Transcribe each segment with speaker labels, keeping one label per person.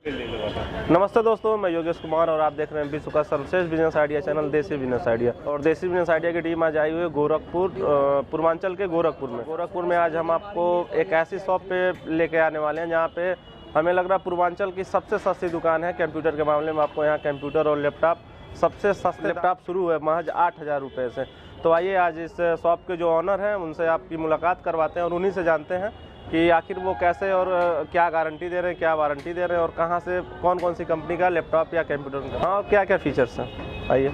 Speaker 1: नमस्ते दोस्तों, मैं योगेश कुमार और आप देख रहे हैं विश्व का सर्वश्रेष्ठ बिजनेस आइडिया चैनल देसी बिजनेस आइडिया। और देसी बिजनेस आइडिया की टीम आज आई हुई है गोरखपुर, पूर्वांचल के गोरखपुर में आज हम आपको एक ऐसी शॉप पे लेके आने वाले हैं जहाँ पे हमें लग रहा है पूर्वांचल की सबसे सस्ती दुकान है कंप्यूटर के मामले में। आपको यहाँ कंप्यूटर और लैपटॉप सबसे सस्ते लैपटॉप शुरू है महज 8,000 रुपये से। तो आइए आज इस शॉप के जो ऑनर हैं उनसे आपकी मुलाकात करवाते हैं और उन्हीं से जानते हैं कि आखिर वो कैसे और क्या गारंटी दे रहे हैं, क्या वारंटी दे रहे हैं और कहाँ से कौन कौन सी कंपनी का लैपटॉप या कंप्यूटर का और क्या क्या फीचर्स हैं। आइए।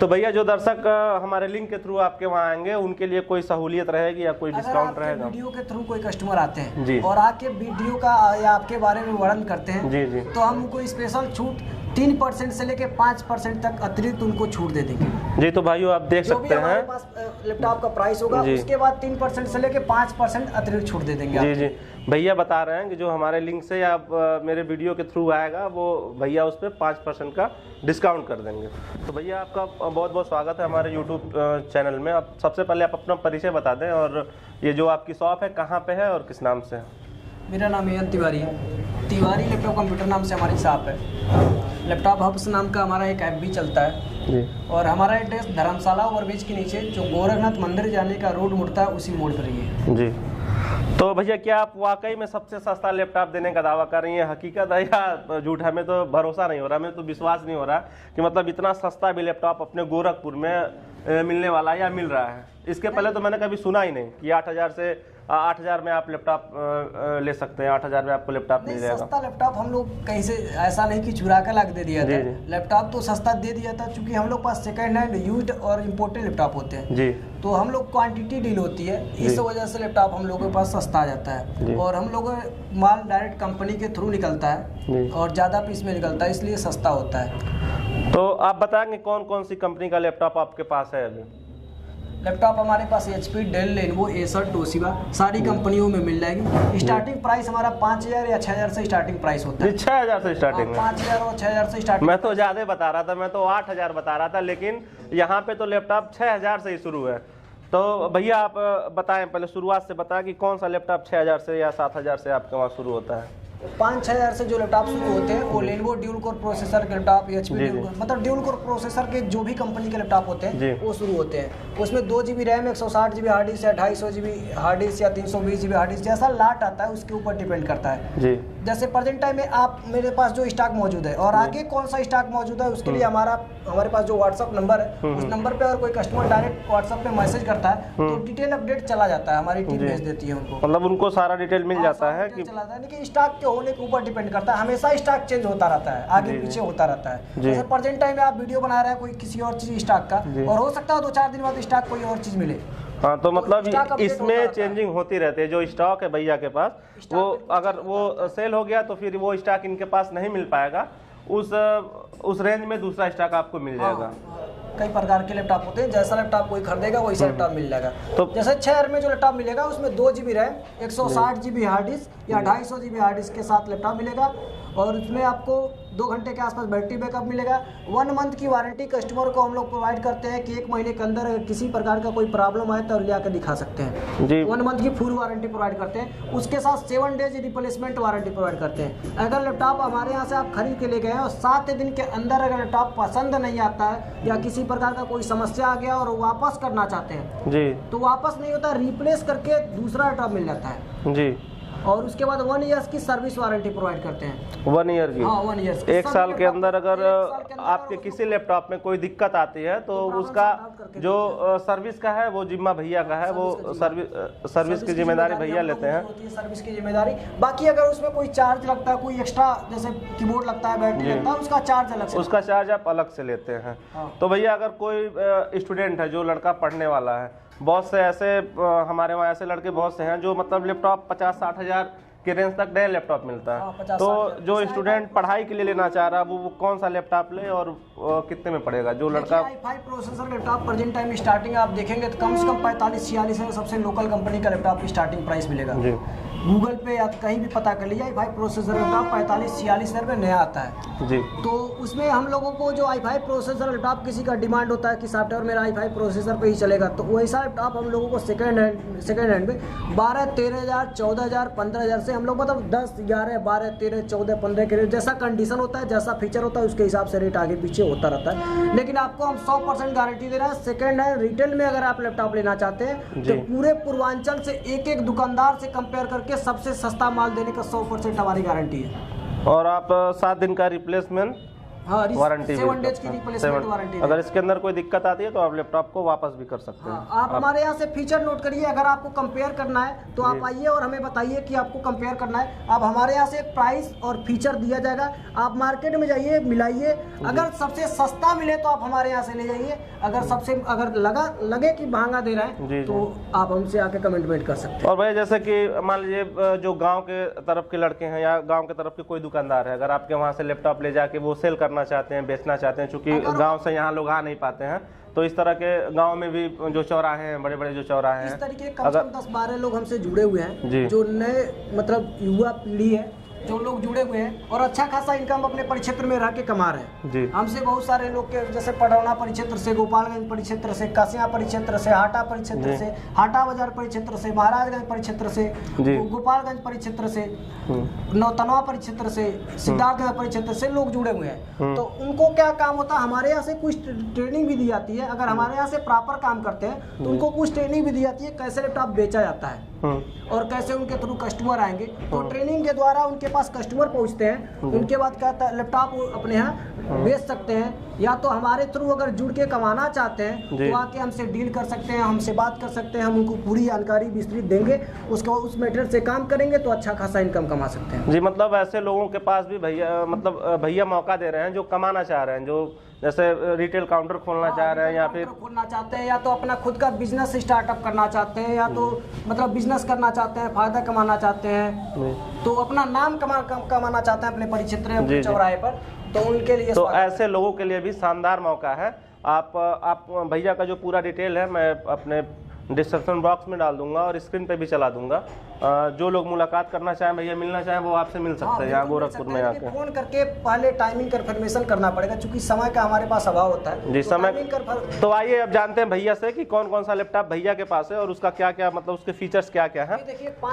Speaker 1: तो भैया जो दर्शक हमारे लिंक के थ्रू आपके वहाँ आएंगे उनके लिए कोई सहूलियत रहेगी या कोई डिस्काउंट रहेगा?
Speaker 2: वीडियो के थ्रू कोई कस्टमर आते हैं
Speaker 1: जी
Speaker 2: और आके वीडियो का या आपके बारे में वर्णन करते हैं
Speaker 1: जी जी,
Speaker 2: तो हम उनको स्पेशल छूट 3% से लेके 5% तक अतिरिक्त उनको छूट दे देंगे
Speaker 1: जी। तो भाइयों आप देख सकते हैं
Speaker 2: हमारे पास लैपटॉप का प्राइस होगा उसके बाद 3% से लेके 5% अतिरिक्त छूट दे देंगे।
Speaker 1: जी जी। भैया बता रहे हैं कि जो हमारे लिंक से या मेरे वीडियो के थ्रू आएगा वो भैया उस पर 5% का डिस्काउंट कर देंगे। तो भैया आपका बहुत बहुत स्वागत है हमारे यूट्यूब चैनल में। अब सबसे पहले आप अपना परिचय बता दें और ये जो आपकी शॉप है कहाँ पे है और किस नाम से है?
Speaker 2: मेरा नाम है तिवारी है। तिवारी लैपटॉप कंप्यूटर नाम से हमारी शॉप है। लैपटॉप हब्स नाम का हमारा एक ऐप भी चलता है
Speaker 1: जी।
Speaker 2: और हमारा एड्रेस धर्मशाला ओवरब्रिज के नीचे जो गोरखनाथ मंदिर जाने का रोड मुड़ता है उसी मोड़ पर ही है
Speaker 1: जी। तो भैया क्या आप वाकई में सबसे सस्ता लैपटॉप देने का दावा कर रही हैं? हकीकत है या झूठ? हमें तो भरोसा नहीं हो रहा, हमें तो विश्वास नहीं हो रहा कि मतलब इतना सस्ता भी लैपटॉप अपने गोरखपुर में मिलने वाला है या मिल रहा है। इसके पहले तो मैंने कभी सुना ही नहीं कि 8,000 में आप लैपटॉप ले सकते हैं, 8,000 में आपको लैपटॉप मिल जाएगा।
Speaker 2: सस्ता लैपटॉप हम लोग कहीं से ऐसा नहीं कि चुरा कर ला के दे दिया था। लैपटॉप तो सस्ता दे दिया था क्योंकि हम लोग पास सेकंड हैंड यूज्ड और इम्पोर्टेड लैपटॉप होते हैं
Speaker 1: जी।
Speaker 2: तो हम लोग क्वांटिटी डील होती है, इस वजह से लैपटॉप हम लोगों के पास सस्ता आ जाता है और हम लोग माल डायरेक्ट कंपनी के थ्रू निकलता है और ज़्यादा पीस में निकलता है इसलिए सस्ता होता है।
Speaker 1: तो आप बताएंगे कौन कौन सी कंपनी का लैपटॉप आपके पास है अभी?
Speaker 2: लैपटॉप हमारे पास HP, डेल, लेनोवो, एसर, टोशिबा सारी कंपनियों में मिल जाएगी। स्टार्टिंग प्राइस हमारा 5,000 या 6,000 से स्टार्टिंग प्राइस होता है।
Speaker 1: 6,000 से स्टार्टिंग में?
Speaker 2: 5,000 और 6,000 से स्टार्टिंग।
Speaker 1: मैं तो ज़्यादा बता रहा था, मैं तो 8,000 बता रहा था, लेकिन यहाँ पे तो लैपटॉप 6,000 से ही शुरू है। तो भैया आप बताएं, पहले शुरुआत से बताएं कि कौन सा लैपटॉप 6,000 से या 7,000 से आपके वहाँ शुरू होता है?
Speaker 2: 5-6 से जो लैपटॉप शुरू होते हैं वो लेनोवो ड्यूल कोर प्रोसेसर के लैपटॉप, HP मतलब ड्यूल कोर प्रोसेसर के जो भी कंपनी के लैपटॉप होते हैं वो शुरू होते हैं। उसमें 2 GB RAM, 160 GB hard disc या 250 GB हार्ड डिस्क या 320 GB हार्ड डिस्क जैसा लाट आता है उसके ऊपर डिपेंड करता है जी। जैसे प्रेजेंट टाइम में आप मेरे पास जो स्टॉक मौजूद है और आगे कौन सा स्टॉक मौजूद है उसके लिए हमारे पास जो व्हाट्सअप नंबर है उस नंबर पे अगर कोई कस्टमर डायरेक्ट व्हाट्सअप पे मैसेज करता है तो डिटेल अपडेट चला जाता है, हमारी टीम भेज देती है उनको।
Speaker 1: मतलब उनको सारा डिटेल मिल जाता है कि
Speaker 2: चला जाता है, लेकिन स्टॉक के होने के ऊपर डिपेंड करता है। हमेशा स्टॉक चेंज होता रहता है, आगे पीछे होता रहता है। जैसे प्रेजेंट टाइम में आप वीडियो बना रहे हैं कोई किसी और चीज स्टॉक का और हो सकता है 2-4 दिन बाद स्टॉक कोई और चीज मिले।
Speaker 1: हाँ, तो मतलब इसमें चेंजिंग होती रहती है। जो स्टॉक है भैया के पास वो अगर वो सेल हो गया तो फिर वो स्टॉक इनके पास नहीं मिल पाएगा, उस रेंज में दूसरा स्टॉक आपको मिल जाएगा।
Speaker 2: कई प्रकार के लैपटॉप होते हैं, जैसा लैपटॉप कोई खरीदेगा वैसा लैपटॉप मिल जाएगा। तो जैसे 6,000 में जो लैपटॉप मिलेगा उसमें 2 GB RAM, 160 GB hard disc या 250 GB हार्ड डिस्क के साथ लैपटॉप मिलेगा और उसमें आपको 2 घंटे के आसपास बैटरी बैकअप मिलेगा। 1 मंथ की वारंटी कस्टमर को हम लोग प्रोवाइड करते हैं कि 1 महीने के अंदर किसी प्रकार का कोई प्रॉब्लम आए तो ले आकर दिखा सकते हैं जी। 1 मंथ की फुल वारंटी प्रोवाइड करते हैं, उसके साथ 7 डेज रिप्लेसमेंट वारंटी प्रोवाइड करते हैं। अगर लैपटॉप हमारे यहाँ से आप खरीद के ले गए और 7 दिन के अंदर अगर लैपटॉप पसंद नहीं आता है या किसी प्रकार का कोई समस्या आ गया और वापस करना चाहते हैं जी तो वापस नहीं होता, रिप्लेस करके दूसरा लैपटॉप मिल जाता है जी। और उसके बाद 1 ईयर की सर्विस वारंटी प्रोवाइड करते हैं।
Speaker 1: 1 ईयर की?
Speaker 2: हाँ, 1 ईयर की।
Speaker 1: 1 साल के अंदर अगर आपके किसी लैपटॉप में कोई दिक्कत आती है तो उसका जो सर्विस का है वो जिम्मा भैया का है, वो सर्विस की जिम्मेदारी भैया लेते हैं।
Speaker 2: सर्विस की जिम्मेदारी बाकी अगर उसमें कोई चार्ज लगता है, कोई एक्स्ट्रा जैसे कीबोर्ड लगता है, बैटरी लगता है, उसका चार्ज अलग से,
Speaker 1: उसका चार्ज आप अलग से लेते हैं। तो भैया अगर कोई स्टूडेंट है जो लड़का पढ़ने वाला है, बहुत से ऐसे हमारे वहाँ ऐसे लड़के बहुत से हैं जो मतलब लैपटॉप 50-60 हज़ार के रेंज तक नया लैपटॉप मिलता है। तो जो स्टूडेंट पढ़ाई के लिए लेना चाह रहा है वो कौन सा लैपटॉप ले और कितने में पड़ेगा? जो लड़का
Speaker 2: i5 processor laptop present time starting आप देखेंगे तो कम से कम 45-46 है, सबसे लोकल कंपनी का लैपटॉप की स्टार्टिंग प्राइस मिलेगा। गूगल पे या कहीं भी पता कर लीजिए i5 प्रोसेसर लैपटॉप 45-46 हज़ार में नया आता है
Speaker 1: जी।
Speaker 2: तो उसमें हम लोगों को जो i5 प्रोसेसर लैपटॉप किसी का डिमांड होता है कि सॉफ्टवेयर मेरा i5 प्रोसेसर पे ही चलेगा, तो वैसा लैपटॉप हम लोगों को सेकेंड हैंड में 12-13 हज़ार 14 हज़ार 15 हज़ार से हम लोग मतलब 10, 11, 12, 13, 14, 15 के जैसा कंडीशन होता है, जैसा फीचर होता है उसके हिसाब से रेट आगे पीछे होता रहता है। लेकिन आपको हम 100% गारंटी दे रहे हैं, सेकेंड हैंड रिटेल में अगर आप लैपटॉप लेना चाहते हैं तो पूरे पूर्वांचल से एक दुकानदार से कंपेयर करके सबसे सस्ता माल देने का 100% हमारी गारंटी है।
Speaker 1: और आप 7 दिन का रिप्लेसमेंट वारंटी
Speaker 2: 7 डेज की रिप्लेसमेंट वारंटी।
Speaker 1: अगर इसके अंदर कोई दिक्कत आती है तो आप लैपटॉप को वापस भी कर सकते हैं।
Speaker 2: आप हमारे यहाँ से फीचर नोट करिए, अगर आपको कंपेयर करना है तो आप आइए और हमें बताइए कि आपको कंपेयर करना है। आप हमारे यहाँ से एक प्राइस और फीचर दिया जाएगा, आप मार्केट में जाइए मिलाइए, अगर सबसे सस्ता मिले तो आप हमारे यहाँ से ले जाइए, अगर लगे कि महंगा दे रहा है तो आप हमसे आके कमेंटमेंट कर सकते हैं।
Speaker 1: और भैया जैसे कि मान लीजिए जो गाँव के तरफ के लड़के हैं या गाँव के तरफ के कोई दुकानदार है, अगर आपके वहाँ से लैपटॉप ले जाके वो सेल करना चाहते हैं, बेचना चाहते हैं, चूंकि गांव से यहाँ लोग आ नहीं पाते हैं, तो इस तरह के गांव में भी जो चौराहे हैं, बड़े बड़े जो चौराहे हैं,
Speaker 2: इस तरीके कम से कम 10-12 लोग हमसे जुड़े हुए हैं, जो नए मतलब युवा पीढ़ी है जो लोग जुड़े हुए हैं और अच्छा खासा इनकम अपने परिक्षेत्र में रह के कमा रहे हैं। हमसे बहुत सारे लोग के जैसे पडरौना परिक्षेत्र से, गोपालगंज परिक्षेत्र से, कासिया परिक्षेत्र से, हाटा परिक्षेत्र से, हाटा बाजार परिक्षेत्र से, महाराजगंज परिक्षेत्र से, गोपालगंज परिक्षेत्र से, नौतनवा परिक्षेत्र से, सिद्धार्थनगर परिक्षेत्र से लोग जुड़े हुए हैं। तो उनको क्या काम होता है, हमारे यहाँ से कुछ ट्रेनिंग भी दी जाती है। अगर हमारे यहाँ से प्रॉपर काम करते हैं तो उनको कुछ ट्रेनिंग भी दी जाती है, कैसे लैपटॉप बेचा जाता है और कैसे उनके थ्रू कस्टमर आएंगे। तो ट्रेनिंग के द्वारा उनके पास कस्टमर पहुंचते हैं, उनके बाद क्या लैपटॉप अपने यहाँ बेच सकते हैं, या तो हमारे थ्रू अगर जुड़ के कमाना चाहते हैं तो आके हमसे डील कर सकते हैं, हमसे बात कर सकते हैं, हम उनको पूरी जानकारी विस्तृत देंगे, उसको उस मेथड से काम करेंगे तो अच्छा खासा इनकम कमा सकते हैं।
Speaker 1: जी, मतलब ऐसे लोगों के पास भी भैया मौका दे रहे हैं जो कमाना चाह रहे हैं, जो जैसे रिटेल काउंटर खोलना चाह रहे हैं या फिर
Speaker 2: खोलना चाहते हैं, या तो अपना खुद का बिजनेस स्टार्टअप करना चाहते हैं, या तो मतलब बिजनेस करना चाहते हैं, फायदा कमाना चाहते हैं, तो अपना नाम कमाना चाहते हैं अपने परिक्षेत्र चौराहे पर, तो उनके लिए
Speaker 1: तो ऐसे लोगों के लिए भी शानदार मौका है। आप भैया का जो पूरा डिटेल है मैं अपने डिस्क्रिप्शन बॉक्स में डाल दूंगा और स्क्रीन पे भी चला दूंगा। जो लोग मुलाकात करना चाहें, भैया मिलना चाहें, वो आपसे मिल सकते हैं यहाँ गोरखपुर में आके।
Speaker 2: फोन करके पहले टाइमिंग कंफर्मेशन करना पड़ेगा, क्योंकि समय का हमारे पास अभाव होता है।
Speaker 1: जी, समय तो आइए अब जानते हैं भैया से कि कौन कौन सा लैपटॉप भैया के पास है और उसका क्या क्या मतलब उसके फीचर्स क्या क्या है।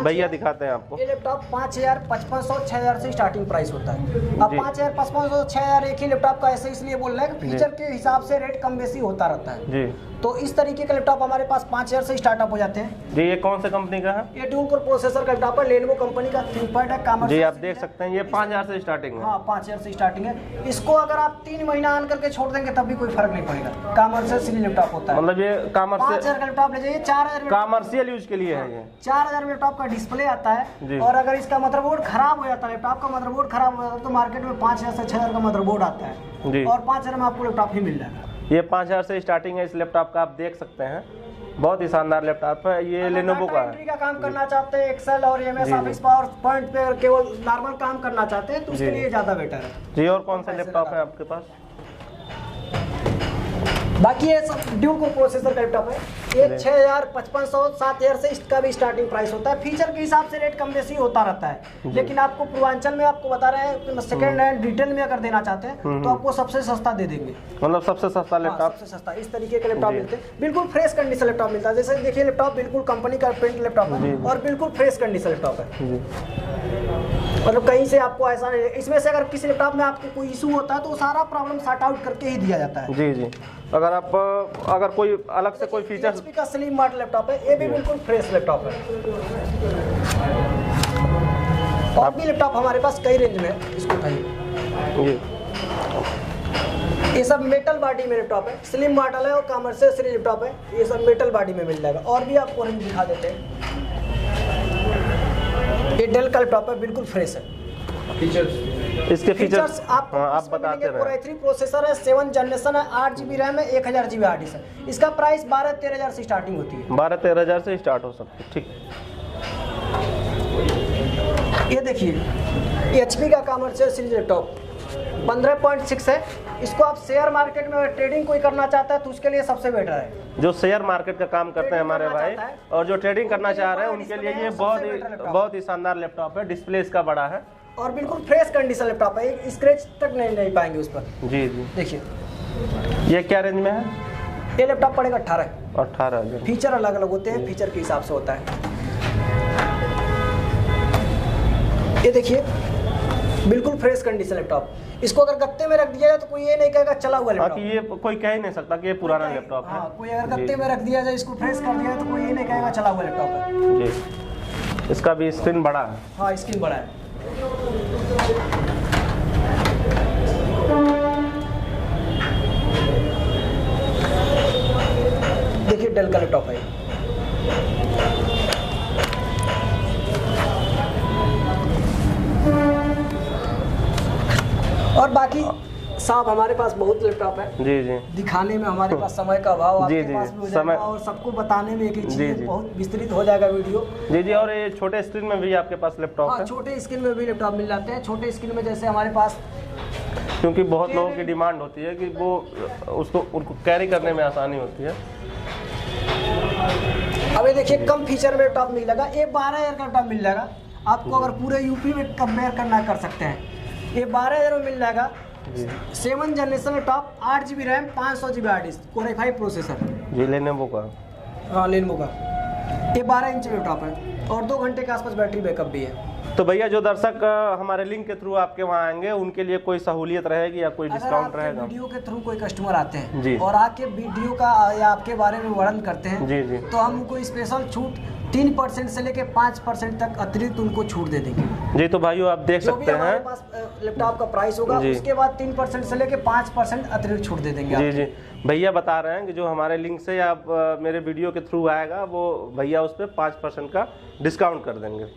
Speaker 1: भैया दिखाते हैं आपको।
Speaker 2: ये लैपटॉप 5,500 6,000 से स्टार्टिंग प्राइस होता है। अब 5,500 6,000 एक ही लैपटॉप का ऐसे इसलिए बोल रहे हैं, फीचर के हिसाब से रेट कम बेसी होता रहता है जी। तो इस तरीके के लैपटॉप हमारे पास 5,000 से स्टार्टअप हो जाते हैं
Speaker 1: जी। ये कौन सा कंपनी का है?
Speaker 2: ये ड्यूल कोर प्रोसेसर का लैपटॉप है, लेनोवो कंपनी का थिंकपैड है, कॉमर्स
Speaker 1: जी। आप देख सकते हैं ये 5,000 से स्टार्टिंग है।
Speaker 2: हाँ, 5,000 से स्टार्टिंग है। इसको अगर आप 3 महीना ऑन करके छोड़ देंगे तब भी कोई फर्क नहीं पड़ेगा। कॉमर्शियल सीरीज लैपटॉप होता है, मतलब ये 5,000 का लैपटॉप ले जाइए। 4,000
Speaker 1: कॉमर्शियल यूज के लिए है ये।
Speaker 2: 4,000 लैपटॉप का डिस्प्ले आता है, और अगर इसका मदरबोर्ड खराब हो जाता है, लैपटॉप का मदरबोर्ड खराब हो जाता है, तो मार्केट में 5,000 से 6,000 का मदरबोर्ड आता है जी। और 5,000 में आपको लैपटॉप ही मिल जाएगा।
Speaker 1: ये 5,000 से स्टार्टिंग है इस लैपटॉप का, आप देख सकते हैं। बहुत ही शानदार लैपटॉप है ये, लेनोवो का है।
Speaker 2: एंट्री का काम करना चाहते हैं, एक्सेल और एमएस ऑफिस पावर पॉइंट पे केवल नॉर्मल काम करना चाहते हैं तो उसके लिए ज्यादा बेटर है
Speaker 1: जी। और कौन सा लैपटॉप है आपके पास?
Speaker 2: बाकी ये सब ड्यूल कोर प्रोसेसर का लैपटॉप है। ये 6,500 7,000 से इसका भी स्टार्टिंग प्राइस होता है। फीचर के हिसाब से रेट कम बेसी होता रहता है, लेकिन आपको पूर्वांचल में आपको बता रहे हैं सेकंड हैंड रिटेल में अगर देना चाहते हैं तो आपको सबसे सस्ता दे देंगे।
Speaker 1: मतलब सबसे सस्ता लैपटॉप?
Speaker 2: सबसे सस्ता इस तरीके के लैपटॉप मिलते हैं। बिल्कुल फ्रेश कंडीशन लैपटॉप मिलता है। जैसे देखिए लैपटॉप बिल्कुल कंपनी का प्रिंट लैपटॉप है और बिल्कुल फ्रेश कंडीशन लैपटॉप है। मतलब कहीं से आपको ऐसा नहीं, इसमें से अगर किसी लैपटॉप में आपको कोई इशू होता है तो सारा प्रॉब्लम सॉर्ट आउट करके ही दिया जाता है
Speaker 1: जी जी। अगर कोई अलग से कोई फीचर
Speaker 2: HP का स्लिम मार्ट लैपटॉप है, ये भी बिल्कुल फ्रेश लैपटॉप है। और भी लैपटॉप हमारे पास कई रेंज में है, इसको उठाइए। ये सब मेटल बॉडी में लैपटॉप है, स्लिम मॉडल है और कॉमर्शियल सीरीज लैपटॉप है। ये सब मेटल बॉडी में मिल जाएगा। और भी आपको रेंज दिखा देते हैं। ये डेल का लैपटॉप है, बिल्कुल फ्रेश है।
Speaker 1: इसके फीचर्स
Speaker 2: आप बताते रहे। Core i3 प्रोसेसर है, 7 जनरेशन है, 8 GB रैम है, 1,000 GB हार्ड डिस्क है। इसका प्राइस 12-13 हज़ार से स्टार्टिंग होती है।
Speaker 1: 12-13 हज़ार से स्टार्ट हो सकती है। ठीक।
Speaker 2: ये देखिए HP का कॉमर्शियल सीरीज लैपटॉप 15.6 है। इसको आप शेयर मार्केट में अगर ट्रेडिंग कोई करना चाहता है तो उसके लिए सबसे बेटर है।
Speaker 1: जो शेयर मार्केट का काम करते हैं हमारे भाई और जो ट्रेडिंग करना चाह रहे हैं उनके लिए ये बहुत ही शानदार लैपटॉप है। डिस्प्ले इसका बड़ा है
Speaker 2: और बिल्कुल फ्रेश कंडीशन लैपटॉप है, एक स्क्रैच तक नहीं पाएंगे उस पर।
Speaker 1: जी जी।
Speaker 2: देखिए
Speaker 1: ये क्या रेंज में है?
Speaker 2: ये लैपटॉप पड़ेगा 18,000। फीचर अलग अलग होते हैं, फीचर के हिसाब से होता है। ये देखिए बिल्कुल फ्रेश कंडीशन लैपटॉप। इसको अगर गत्ते में रख दिया जाए तो कोई ये नहीं कहेगा चला हुआ लैपटॉप।
Speaker 1: ये कोई कह ही नहीं सकता कि ये पुराना लैपटॉप है।
Speaker 2: कोई अगर गत्ते में रख दिया जाए, इसको फ्रेश कर दिया जाए तो कोई ये नहीं कहेगा चला हुआ लैपटॉप है।
Speaker 1: जी। इसका भी स्क्रीन बड़ा है।
Speaker 2: हाँ स्क्रीन बड़ा है। देखिए डेल का लैपटॉप है। और बाकी साहब हमारे पास बहुत लैपटॉप है।
Speaker 1: जी जी।
Speaker 2: दिखाने में हमारे पास समय का अभाव, आपके
Speaker 1: जी,
Speaker 2: पास भी हो जाएगा और सबको बताने में एक चीज बहुत विस्तृत हो जाएगा वीडियो।
Speaker 1: जी जी। और ये छोटे स्क्रीन में भी आपके पास लैपटॉप है?
Speaker 2: छोटे स्क्रीन में भी लैपटॉप मिल जाते हैं। छोटे स्क्रीन में जैसे हमारे पास,
Speaker 1: क्योंकि बहुत लोगों की डिमांड होती है कि वो उनको कैरी करने में आसानी होती है।
Speaker 2: अब ये देखिए कम फीचर में लैपटॉप मिलेगा। ये 12,000 का लैपटॉप मिल जाएगा आपको। अगर पूरे यूपी में कंपेयर करना कर सकते हैं, ये 12,000 में मिल जाएगा। 7 generation laptop, 8 GB RAM, 500 GB hard disk, Core i5 processor.
Speaker 1: जी लेनोवो का।
Speaker 2: हाँ लेनोवो का। ये 12 इंच लैपटॉप है और 2 घंटे के आसपास बैटरी बैकअप भी है।
Speaker 1: तो भैया जो दर्शक हमारे लिंक के थ्रू आपके वहाँ आएंगे उनके लिए कोई सहूलियत रहेगी या कोई डिस्काउंट रहेगा?
Speaker 2: वीडियो के थ्रू कोई कस्टमर आते हैं
Speaker 1: जी
Speaker 2: और आके वीडियो का या आपके बारे में वर्णन करते हैं
Speaker 1: जी जी,
Speaker 2: तो हम उनको स्पेशल छूट 3% से लेके 5% तक अतिरिक्त उनको छूट दे देंगे।
Speaker 1: जी। तो भाइयों आप देख सकते हैं
Speaker 2: हमारे पास लैपटॉप का प्राइस होगा उसके बाद 3% से लेके 5% अतिरिक्त छूट दे देंगे।
Speaker 1: जी जी। भैया बता रहे हैं कि जो हमारे लिंक से आप मेरे वीडियो के थ्रू आएगा वो भैया उस पर 5% का डिस्काउंट कर देंगे।